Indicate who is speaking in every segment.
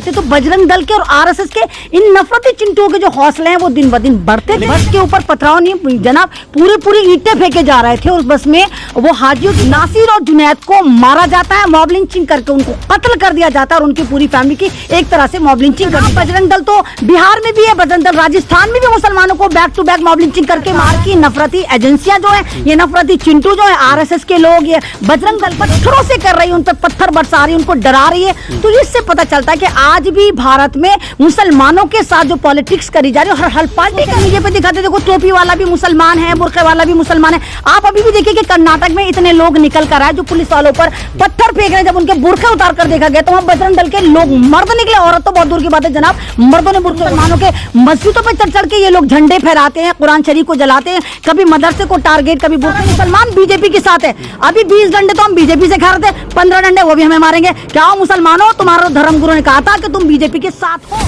Speaker 1: करते तो बजरंग दल के और आरएसएस के इन नफरती चिंटुओं के जो हौसले हैं वो दिन ब दिन बढ़ते। बस के ऊपर पथराव नहीं जनाब, पूरी ईंटें फेंके जा रहे थे उस बस में। वो हाजी नासिर और जुनैद को मारा जाता है, मॉब लिंचिंग करके उनको कत्ल कर दिया जाता है और उनकी पूरी फैमिली की एक तरह से मॉब लिंचिंग कर। बजरंग दल तो बिहार में भी है, बजरंग दल राजस्थान में भी मुसलमानों को back to back mob lynching करके मार की नफरती एजेंसियां जो है, ये नफरती चिंटू जो है, आरएसएस के लोग ये बजरंग दल पत्थरों से कर रही है, उन पर पत्थर बरसा रही है, उनको डरा रही है। तो इससे पता चलता है कि आज भी भारत में मुसलमानों के साथ जो पॉलिटिक्स करी जा रही है, हर पार्टी का मीडिया पे दिखाते, देखो टोपी वाला भी मुसलमान है, बुर्के वाला भी मुसलमान है। आप अभी भी देखिए कि कर्नाटक में इतने लोग निकल कर आए जो पुलिस वालों पर पत्थर फेंक रहे हैं। जब उनके बुर्के उतार कर देखा गया तो वहाँ बजरंग दल के लोग मर्द निकले, औरत तो बहुत दूर की बात है जनाब, मर्दों ने मुसलमानों के मस्जिदों पर चढ़ के ये लोग झंडे फहराते हैं, कुरान शरीफ को जलाते हैं, कभी मदरसे को टारगेट, कभी बुर्के। मुसलमान बीजेपी के साथ है। अभी 20 डंडे तो हम बीजेपी से खा रहे थे, 15 डंडे वो भी हमें मारेंगे। क्या मुसलमानों, तुम्हारा धर्मगुरु ने कहा था कि तुम बीजेपी के साथ हो।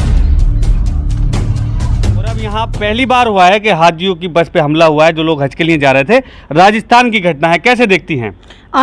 Speaker 2: यहाँ पहली बार हुआ है कि हाजियों की बस पे हमला हुआ है, जो लोग हज के लिए जा रहे थे। राजस्थान की घटना है, कैसे देखती हैं?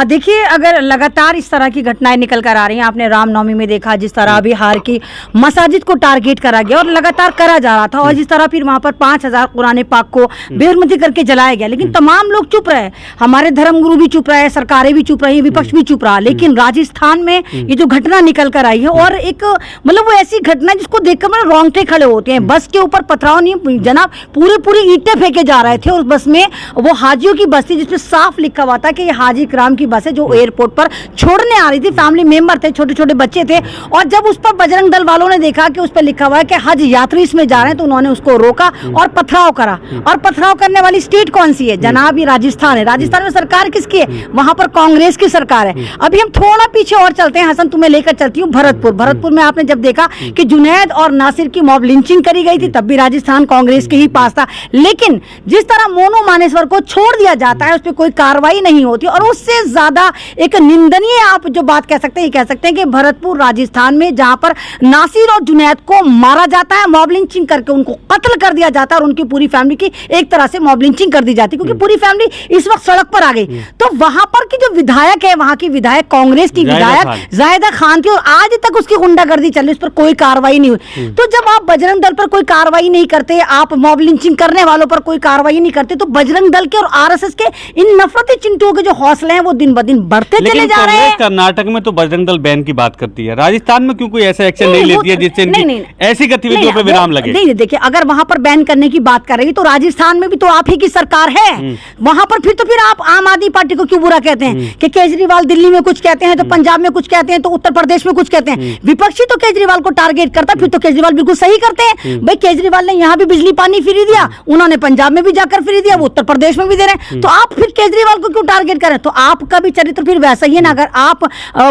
Speaker 1: देखिए, अगर लगातार इस तरह की घटनाएं निकल कर आ रही हैं, आपने रामनवमी में देखा जिस तरह बिहार की मसाजिद को टारगेट करा गया और लगातार करा जा रहा था, और जिस तरह फिर वहां पर 5000 कुरान पाक को बेरमती करके जलाया गया। लेकिन तमाम लोग चुप रहे, हमारे धर्मगुरु भी चुप रहे, सरकारें भी चुप रही, विपक्ष भी चुप रहा। लेकिन राजस्थान में ये जो घटना निकल कर आई है, और एक मतलब वो ऐसी घटना जिसको देखकर मेरे रोंगटे खड़े होते हैं। बस के ऊपर पथराव नहीं जनाब, पूरी ईंटें फेंके जा रहे थे। उस बस में वो हाजियों की बस थी जिसमें साफ लिखा हुआ था कि ये हाजी इकराम की बस है जो एयरपोर्ट पर छोड़ने आ रही थी। फैमिली मेंबर थे, छोटे छोटे बच्चे थे, और जब उस पर बजरंग दल वालों ने देखा कि उस पर लिखा हुआ है कि हज यात्री इसमें जा रहे हैं, तो उन्होंने उसको रोका और पथराव करा। और पथराव करने वाली स्टेट कौन सी है जनाब? ये राजस्थान है। राजस्थान में सरकार किसकी है? वहां पर कांग्रेस की सरकार है। अभी हम थोड़ा पीछे और चलते हैं, हसन तुम्हें लेकर चलती हूँ भरतपुर में आपने जब देखा कि जुनैद और नासिर की मॉब लिंचिंग करी गई थी, तब भी राजस्थान कांग्रेस के ही पास था। लेकिन जिस तरह मोनू मानेसर को छोड़ दिया जाता है, उस पर कोई कार्रवाई नहीं होती। और उससे ज्यादा एक निंदनीय आप जो बात कह सकते हैं, कह सकते हैं कि भरतपुर राजस्थान में जहां पर नासिर और जुनैद को मारा जाता है, मॉब लिंचिंग करके उनको कत्ल कर दिया जाता है, और उनकी पूरी फैमिली की एक तरह से मॉब लिंचिंग कर दी जाती है, क्योंकि पूरी फैमिली इस वक्त सड़क पर आ गई। तो वहां पर की जो विधायक है, वहां की विधायक कांग्रेस की विधायक जाहिदा खान थी, और आज तक उसकी गुंडागर्दी चल रही, उस पर कोई कार्रवाई नहीं हुई। तो जब आप बजरंग दल पर कोई कार्रवाई नहीं करते, आप मॉब लिंचिंग करने वालों पर कोई कार्रवाई नहीं करते, तो बजरंग दल के और आरएसएस के इन नफरती चिंटुओं के जो हौसले हैं वो दिन ब दिन बढ़ते चले जा रहे हैं।
Speaker 2: कर्नाटक में तो बजरंग दल बैन की बात करती है, राजस्थान में क्यों कोई ऐसा एक्शन नहीं लेती है जिससे ऐसी गतिविधियों पर विराम लगे?
Speaker 1: नहीं, देखिए, अगर वहां पर बैन करने की बात कर रही तो राजस्थान में भी तो आप ही की सरकार है। वहां पर फिर आप आम आदमी पार्टी को क्यों बुरा कहते हैं कि केजरीवाल दिल्ली में कुछ कहते हैं तो पंजाब में कुछ कहते हैं तो उत्तर प्रदेश में कुछ कहते हैं। विपक्षी तो केजरीवाल को टारगेट करता, फिर तो केजरीवाल बिल्कुल सही करते हैं। भाई केजरीवाल ने यहाँ भी बिजली पानी फ्री दिया, उन्होंने पंजाब में भी जाकर फ्री दिया, वो उत्तर प्रदेश में भी दे रहे हैं, तो आप फिर केजरीवाल को क्यों टारगेट करें? तो आपका भी चरित्र फिर वैसा ही है ना। अगर आप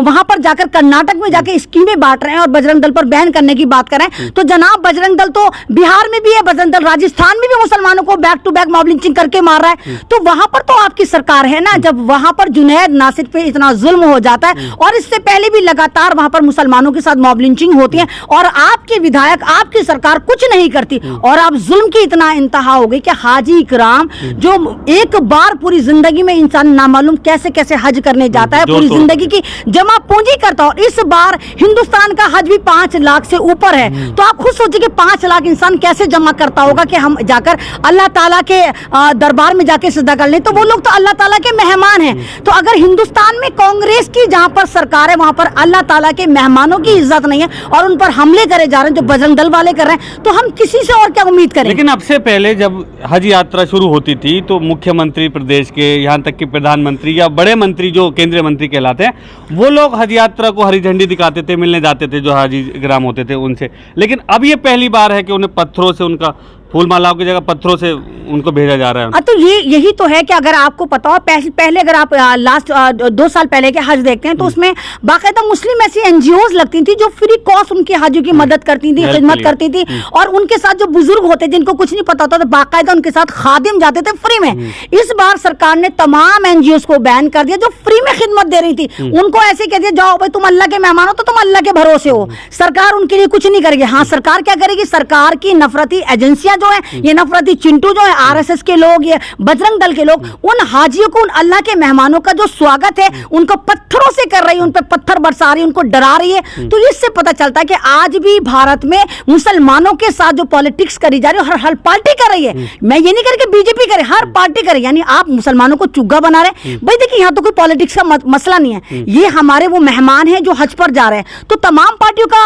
Speaker 1: वहां पर जाकर कर्नाटक में जाकर स्कीमें बांट रहे हैं और बजरंग दल पर बैन करने की बात करें, तो जनाब बजरंग दल तो बिहार में भी है, बजरंग दल राजस्थान में भी मुसलमानों को back to back mob lynching करके मार रहा है। तो वहां पर तो आपकी सरकार है ना। जब वहां पर जुनैद नासिर पे इतना जुल्म हो जाता है, और इससे पहले भी लगातार वहां पर मुसलमानों के साथ मॉब लिंचिंग होती है, और आपके विधायक, आपकी सरकार कुछ नहीं करती, और आप जुल्म की इतना इंतहा हो गई कि हाजी इकराम जो एक बार पूरी जिंदगी में इंसान नामालूम कैसे कैसे हज करने जाता है, पूरी जिंदगी की जमा पूंजी करता, और इस बार हिंदुस्तान का हज भी 5 लाख से ऊपर है। तो आप खुद सोचिए कि 5 लाख इंसान कैसे जमा करता होगा कि हम जाकर अल्लाह ताला के दरबार में जाके सजदा कर लें। तो वो लोग तो अल्लाह ताला के मेहमान हैं। तो अगर हिंदुस्तान में कांग्रेस की जहां पर सरकार है, वहां पर अल्लाह ताला के मेहमानों की इज्जत नहीं है, और उन पर हमले करे जा रहे हैं जो बजरंग दल वाले कर रहे हैं, तो हम किसी से और क्या उम्मीद करें?
Speaker 2: लेकिन अब से पहले जब हज यात्रा शुरू होती थी तो मुख्यमंत्री प्रदेश के, यहाँ तक कि प्रधानमंत्री या बड़े मंत्री जो केंद्रीय मंत्री कहलाते हैं, वो लोग हज यात्रा को हरी झंडी दिखाते थे, मिलने जाते थे जो हाजी ग्राम होते थे उनसे। लेकिन अब ये पहली बार है कि उन्हें पत्थरों से, उनका फूल मालाओं की जगह पत्थरों से उनको भेजा जा रहा है।
Speaker 1: तो यही तो है कि अगर आपको पता हो, पहले अगर आप लास्ट 2 साल पहले के हज देखते हैं तो उसमें बाकायदा मुस्लिम ऐसी एनजीओज लगती थी जो फ्री कॉस्ट उनके हाजियों की मदद करती थी, खिदमत करती थी, और उनके साथ जो बुजुर्ग होते जिनको कुछ नहीं पता होता तो बाकायदा उनके साथ खादिम जाते थे फ्री में। इस बार सरकार ने तमाम एनजीओज को बैन कर दिया जो फ्री में खिदमत दे रही थी। उनको ऐसे कह दिया, जाओ भाई तुम अल्लाह के मेहमान हो तो तुम अल्लाह के भरोसे हो, सरकार उनके लिए कुछ नहीं करेगी। हाँ, सरकार क्या करेगी? सरकार की नफरती एजेंसियां जो है, ये नफरती चिंटू जो है, आरएसएस के लोग, ये बजरंग दल के लोग, उन हाजियों को, उन अल्लाह के मेहमानों का जो स्वागत है उनको पत्थरों से कर रही है, उन पर पत्थर बरसा रही है, उनको डरा रही है। तो इससे पता चलता है कि आज भी भारत में मुसलमानों के साथ जो पॉलिटिक्स करी जा रही है, हर पार्टी कर रही है। मैं ये नहीं कर कि बीजेपी करे, हर पार्टी करे। यानी आप मुसलमानों को चुग्गा बना रहे। भाई देखिए, यहाँ तो कोई पॉलिटिक्स का मसला नहीं है, ये हमारे वो मेहमान हैं जो हज पर जा रहे हैं। तो तमाम पार्टियों का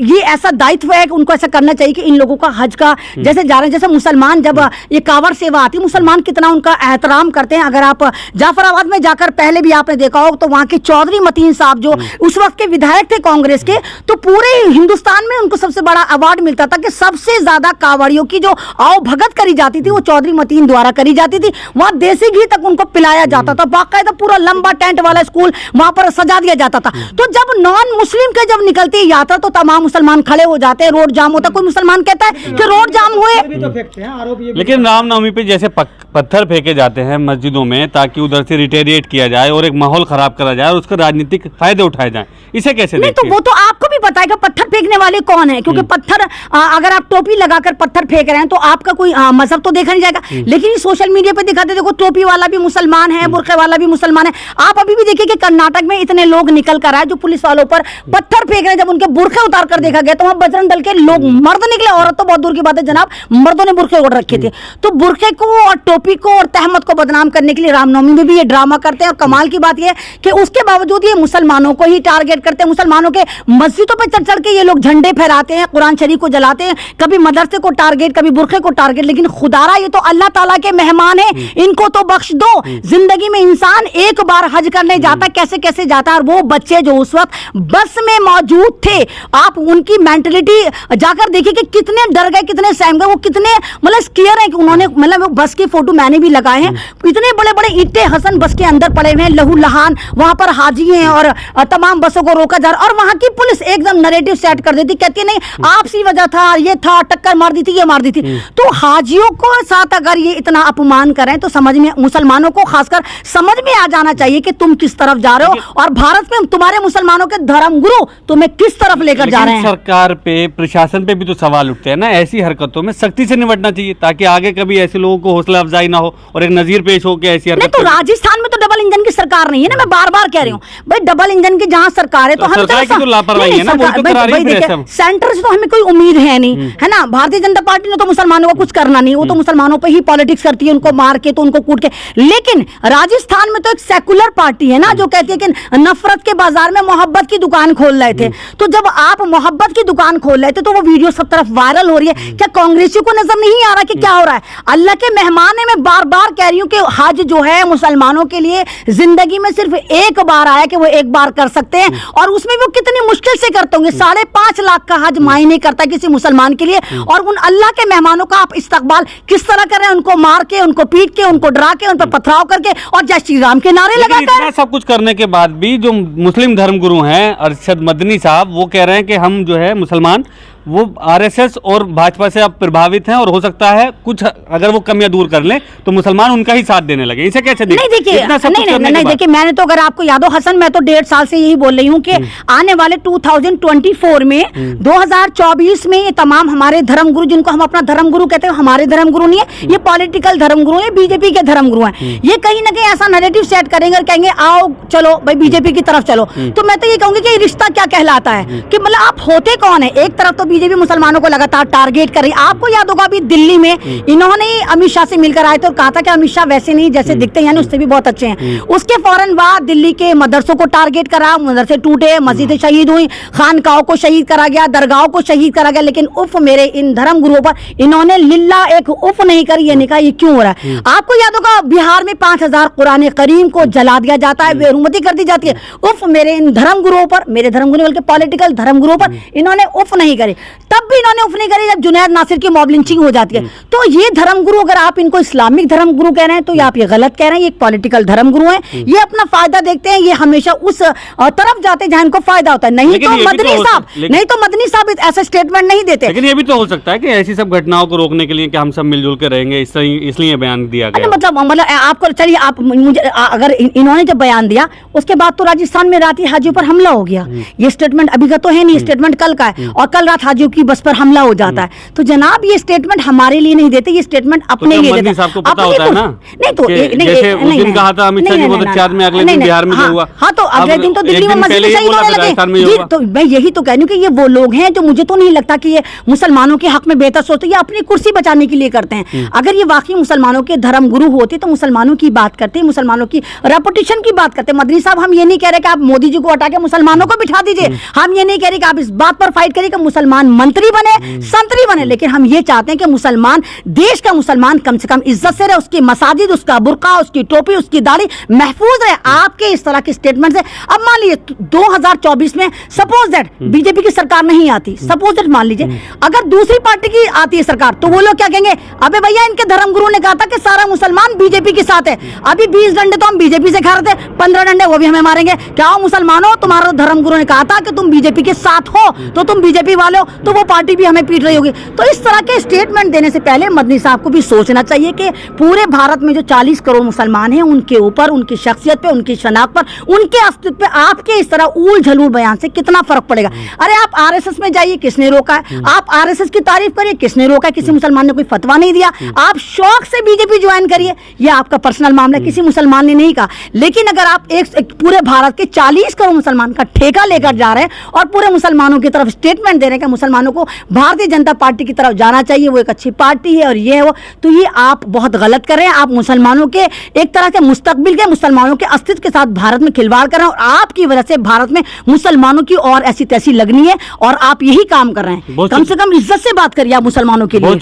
Speaker 1: ये ऐसा दायित्व है कि उनको ऐसा करना चाहिए कि इन लोगों का हज का जैसे जा रहे हैं, जैसे मुसलमान जब ये कांवड़ सेवा आती है, मुसलमान कितना उनका एहतराम करते हैं। अगर आप जाफराबाद में जाकर पहले भी आपने देखा हो तो वहां के चौधरी मतीन साहब जो उस वक्त के विधायक थे कांग्रेस के, तो पूरे हिंदुस्तान में उनको सबसे बड़ा अवार्ड मिलता था कि सबसे ज्यादा कांवड़ियों की जो आओ भगत करी जाती थी वो चौधरी मतीन द्वारा करी जाती थी। वहां देसी घी तक उनको पिलाया जाता था, बाकायदा पूरा लंबा टेंट वाला स्कूल वहां पर सजा दिया जाता था। तो जब नॉन मुस्लिम के जब निकलती है यात्रा तो तमाम मुसलमान खड़े हो जाते हैं, रोड जाम होता है। कोई मुसलमान कहता है कि रोड जाम हुए।
Speaker 2: लेकिन रामनवमी पे जैसे पत्थर फेंके जाते हैं मस्जिदों में ताकि उधर से रिटेरिएट किया जाए और एक माहौल खराब करा जाए और उसका राजनीतिक फायदे उठाए जाए, इसे कैसे
Speaker 1: नहीं? तो वो तो आपको भी पता है कि पत्थर फेंकने वाले कौन है, क्योंकि पत्थर अगर आप टोपी लगाकर पत्थर फेंक रहे हैं तो आपका कोई मजहब तो देखा नहीं जाएगा। लेकिन सोशल मीडिया पे दिखाते देखो टोपी वाला भी मुसलमान है, बुर्के वाला भी मुसलमान है। आप अभी भी देखिए कि कर्नाटक में इतने लोग निकल कर आए जो पुलिस वालों पर पत्थर फेंक रहे हैं। जब उनके बुर्के उतार कर देखा गया तो वहां बजरंग दल के लोग मर्द निकले, औरत तो बहुत दूर की बात है जनाब, मर्दों ने बुर्के ओढ़ रखे थे। तो बुर्के को और टोपी को और तहमत को बदनाम करने के लिए रामनवमी में भी ये ड्रामा करते हैं। और कमाल की बात यह कि उसके बावजूद ये मुसलमानों को ही टारगेट करते हैं, मुसलमानों के मस्जिदों पर चढ़ चढ़ के ये लोग झंडे फहराते हैं, कुरान शरीफ को जलाते हैं, कभी मदरसे को टारगेट, कभी बुर्के को टारगेट। लेकिन खुदारा ये तो अल्लाह ताला के मेहमान है, इनको तो बख्श दो। जिंदगी में इंसान एक बार हज करने जाता है, कैसे कैसे जाता है। और वो बच्चे जो उस वक्त बस में मौजूद थे, आप उनकी मेंटलिटी जाकर देखिए कि कितने डर गए, कितने सहम गए, वो कितने मतलब स्केयर है कि उन्होंने मतलब बस की फोटो मैंने भी लगाए हैं, इतने बड़े बड़े ईंटे हसन बस के अंदर पड़े हुए हैं, लहू लहान वहां पर हाजी हैं और तमाम बसों को रोका जा रहा है। और वहां की पुलिस एकदम नैरेटिव सेट कर देती, कहती नहीं आपसी वजह था, ये था, टक्कर मार दी थी, ये मार दी थी। तो हाजियों को साथ अगर ये इतना अपमान करें तो समझ में, मुसलमानों को खासकर समझ में आ जाना चाहिए कि तुम किस तरफ जा रहे हो और भारत में तुम्हारे मुसलमानों के धर्मगुरु तुम्हें किस तरफ लेकर जा रहे हैं।
Speaker 2: सरकार पे, प्रशासन पे भी तो सवाल उठते हैं ना। ऐसी हरकतों में सख्ती से निपटना चाहिए ताकि आगे कभी ऐसे लोगों को हौसला अफजाई ना हो और एक नजीर पेश हो कि ऐसी हरकत।
Speaker 1: तो राजस्थान में तो डबल इंजन की सरकार नहीं है ना, मैं बार बार कह रही हूँ भाई, डबल इंजन की जहां सरकार है तो हमें
Speaker 2: लापरवाही है ना,
Speaker 1: सेंटर से तो हमें कोई उम्मीद है नहीं, है ना। भारतीय जनता पार्टी ने तो मुसलमानों को कुछ करना नहीं, वो तो मुसलमानों पे ही पॉलिटिक्स करती है, उनको मार के तो उनको कूट के। लेकिन राजस्थान में तो एक सेकुलर पार्टी है ना जो कहती है कि नफरत के बाजार में मोहब्बत की दुकान खोल रहे थे। तो जब आप मोहब्बत की दुकान खोल रहे थे तो वो वीडियो सब तरफ वायरल हो रही है। क्या कांग्रेसियों को नजर नहीं आ रहा कि क्या हो रहा है? अल्लाह के मेहमान है, मैं बार बार कह रही हूँ कि हज जो है मुसलमानों के लिए जिंदगी में सिर्फ एक बार आया कि वो एक बार कर सकते हैं, और उसमें वो कितनी मुश्किल से करते होंगे। 5.5 लाख का हज मायने करता है किसी मुसलमान के लिए। और उन अल्लाह के मेहमानों का आप इस्तकबाल किस तरह कर रहे हैं? उनको मार के, उनको पीट के, उनको डरा के, उन पर पथराव करके और जय श्री राम के नारे लगाकर।
Speaker 2: सब कुछ करने के बाद भी जो मुस्लिम धर्मगुरु हैं अरशद मदनी साहब, वो कह रहे हैं कि हम जो है मुसलमान वो आरएसएस और भाजपा से अब प्रभावित हैं और हो सकता है कुछ अगर वो कमियां दूर कर लें तो मुसलमान उनका ही साथ देने लगे। इसे कैसे
Speaker 1: नहीं देखिए, नहीं देखिए, मैंने तो अगर आपको याद हो हसन, मैं तो 1.5 साल से यही बोल रही हूँ कि आने वाले 2024 में 2024 में ये तमाम हमारे धर्मगुरु, जिनको हम अपना धर्मगुरु कहते हैं, हमारे धर्मगुरु नहीं है, ये पॉलिटिकल धर्मगुरु है, बीजेपी के धर्मगुरु हैं। ये कहीं ना कहीं ऐसा नैरेटिव सेट करेंगे और कहेंगे आओ चलो भाई बीजेपी की तरफ चलो। तो मैं तो ये कहूंगी कि रिश्ता क्या कहलाता है कि मतलब आप होते कौन है? एक तरफ तो बीजेपी मुसलमानों को लगातार टारगेट कर रही है। आपको याद होगा अभी दिल्ली में इन्होंने अमित शाह से मिलकर आए थे और कहा था कि अमित शाह वैसे नहीं जैसे दिखते हैं, यानी उससे भी बहुत अच्छे हैं। उसके फौरन बाद दिल्ली के मदरसों को टारगेट करा, मदरसे टूटे, मस्जिदें शहीद हुई, खानकाहों को शहीद करा गया, दरगाहों को शहीद करा गया। लेकिन उफ मेरे इन धर्म गुरुओं पर इन्होंने लिल्ला एक उफ नहीं करी। ये निकाह ये क्यों हो रहा है? आपको याद होगा बिहार में 5000 कुरान करीम को जला दिया जाता है, बेरुमती कर दी जाती है। उफ मेरे इन धर्म गुरुओं पर, मेरे धर्म गुरु बल्कि पॉलिटिकल धर्म गुरुओं पर इन्होंने उफ नहीं करी। तब भी इन्होंने उफ नहीं करी जब जुनैद नासिर की मॉब लिंचिंग हो जाती है। तो ये धर्मगुरु, अगर आप इनको इस्लामिक धर्मगुरु कह रहे हैं तो आप ये गलत कह रहे हैं। ये एक पॉलिटिकल धर्मगुरु हैं, ये अपना फायदा देखते हैं, ये हमेशा उस तरफ जाते हैं जहाँ इनको फायदा होता है। नहीं तो मदनी साहब ऐसा स्टेटमेंट नहीं देते।
Speaker 2: लेकिन ये भी तो हो सकता है कि ऐसी सब घटनाओं को रोकने के लिए कि हम सब मिलजुल के रहेंगे, इसलिए बयान दिया गया।
Speaker 1: मतलब आपको चलिए, आप मुझे अगर इन्होंने जब बयान दिया उसके बाद तो राजस्थान में रात हाजियों पर हमला हो गया। ये स्टेटमेंट अभी का तो है नहीं, स्टेटमेंट कल का है, और कल रात हाजियों की बस पर हमला हो जाता है। तो जनाब ये स्टेटमेंट हमारे लिए नहीं देते, ये स्टेटमेंट अपने लिए देते।
Speaker 2: साहब को पता होता है ना,
Speaker 1: नहीं तो
Speaker 2: जैसे उस दिन कहा था अमित शाह जी बहुत अच्छे आदमी, अगले दिन बिहार में हुआ।
Speaker 1: हाँ तो अगले दिन तो दिल्ली में मस्जिद में शहीद होने लगे जी। तो मैं यही तो कह रही हूँ कि ये वो लोग हैं जो मुझे तो नहीं लगता कि ये मुसलमानों के हक में बेहतर सोचते, ये अपनी कुर्सी बचाने के लिए करते हैं। अगर ये वाकई मुसलमानों के धर्म गुरु होते तो मुसलमानों की बात करते, मुसलमानों की रेपुटेशन की बात करते। मदनी साहब, हम ये नहीं कह रहे कि आप मोदी जी को हटा के मुसलमानों को बिठा दीजिए, हम ये नहीं कह रहे कि आप इस बात पर फाइट करिए कि मुसलमान मंत्री बने, संतरी बने, लेकिन हम ये चाहते हैं कि मुसलमान, देश का मुसलमान कम से कम इज्जत से रहे, उसकी मसाजिद, उसका बुर्का, उसकी टोपी, उसकी दाढ़ी महफूज रहे। आपके इस तरह के स्टेटमेंट से अब मान लीजिए 2024 में सपोज दैट बीजेपी की सरकार नहीं आती, सपोज दैट मान लीजिए अगर दूसरी पार्टी की आती है सरकार, तो वो लोग क्या कहेंगे, अबे भैया इनके धर्मगुरु ने कहा था कि सारा मुसलमान बीजेपी के साथ है, अभी 20 डंडे तो हम बीजेपी से खा रहे थे, 15 डंडे वो भी हमें मारेंगे। क्या हो मुसलमानों, तुम्हारा धर्मगुरु ने कहा था कि तुम बीजेपी के साथ हो, तो तुम बीजेपी वाले हो, तो वो पार्टी भी हमें पीट रही होगी। तो इस तरह के स्टेटमेंट देने से पहले मदनी साहब को भी सोचना चाहिए कि पूरे भारत में जो 40 करोड़ मुसलमान हैं, उनके ऊपर, उनकी शख्सियत पे, उनकी शनाख्त पर, उनके अस्तित्व पे आपके इस तरह ऊल झलूल बयान से कितना फर्क पड़ेगा। अरे आप आरएसएस में जाइए, किसने रोका है? आप आरएसएस की तारीफ करिए, किसने रोका है? किसी मुसलमान ने कोई फतवा नहीं दिया। आप शौक से बीजेपी ज्वाइन करिए, यह आपका पर्सनल मामला है, किसी मुसलमान ने नहीं कहा। लेकिन अगर आप एक पूरे भारत के 40 करोड़ मुसलमान का ठेका लेकर जा रहे हैं और पूरे मुसलमानों की तरफ स्टेटमेंट दे रहे हैं कि मुसलमानों को भारतीय जनता पार्टी की तरफ जाना चाहिए, वो एक अच्छी पार्टी है और ये है वो, तो ये आप बहुत गलत कर रहे हैं। आप मुसलमानों के एक तरह से मुस्तकबिल के, मुसलमानों के अस्तित्व के साथ भारत में खिलवाड़ कर रहे हैं और आपकी वजह से भारत में मुसलमानों की और ऐसी तैसी लगनी है और आप यही काम कर रहे हैं। कम से कम इज्जत से बात करिए आप मुसलमानों के लिए।